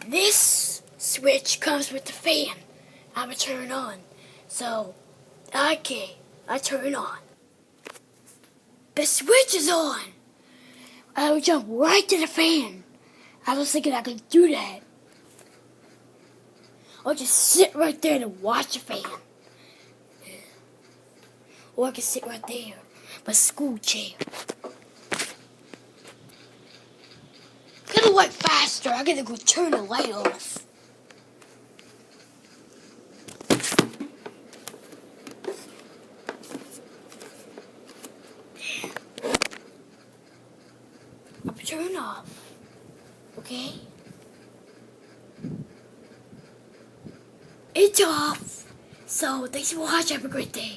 This switch comes with the fan. I will turn on. So, okay, I turn on. The switch is on. I will jump right to the fan. I was thinking I could do that. Or just sit right there to watch the fan. Or I can sit right there, my school chair. Gotta work faster. I gotta go turn the light off. I'll turn off. Okay? It's off. So thanks for watching. Have a great day.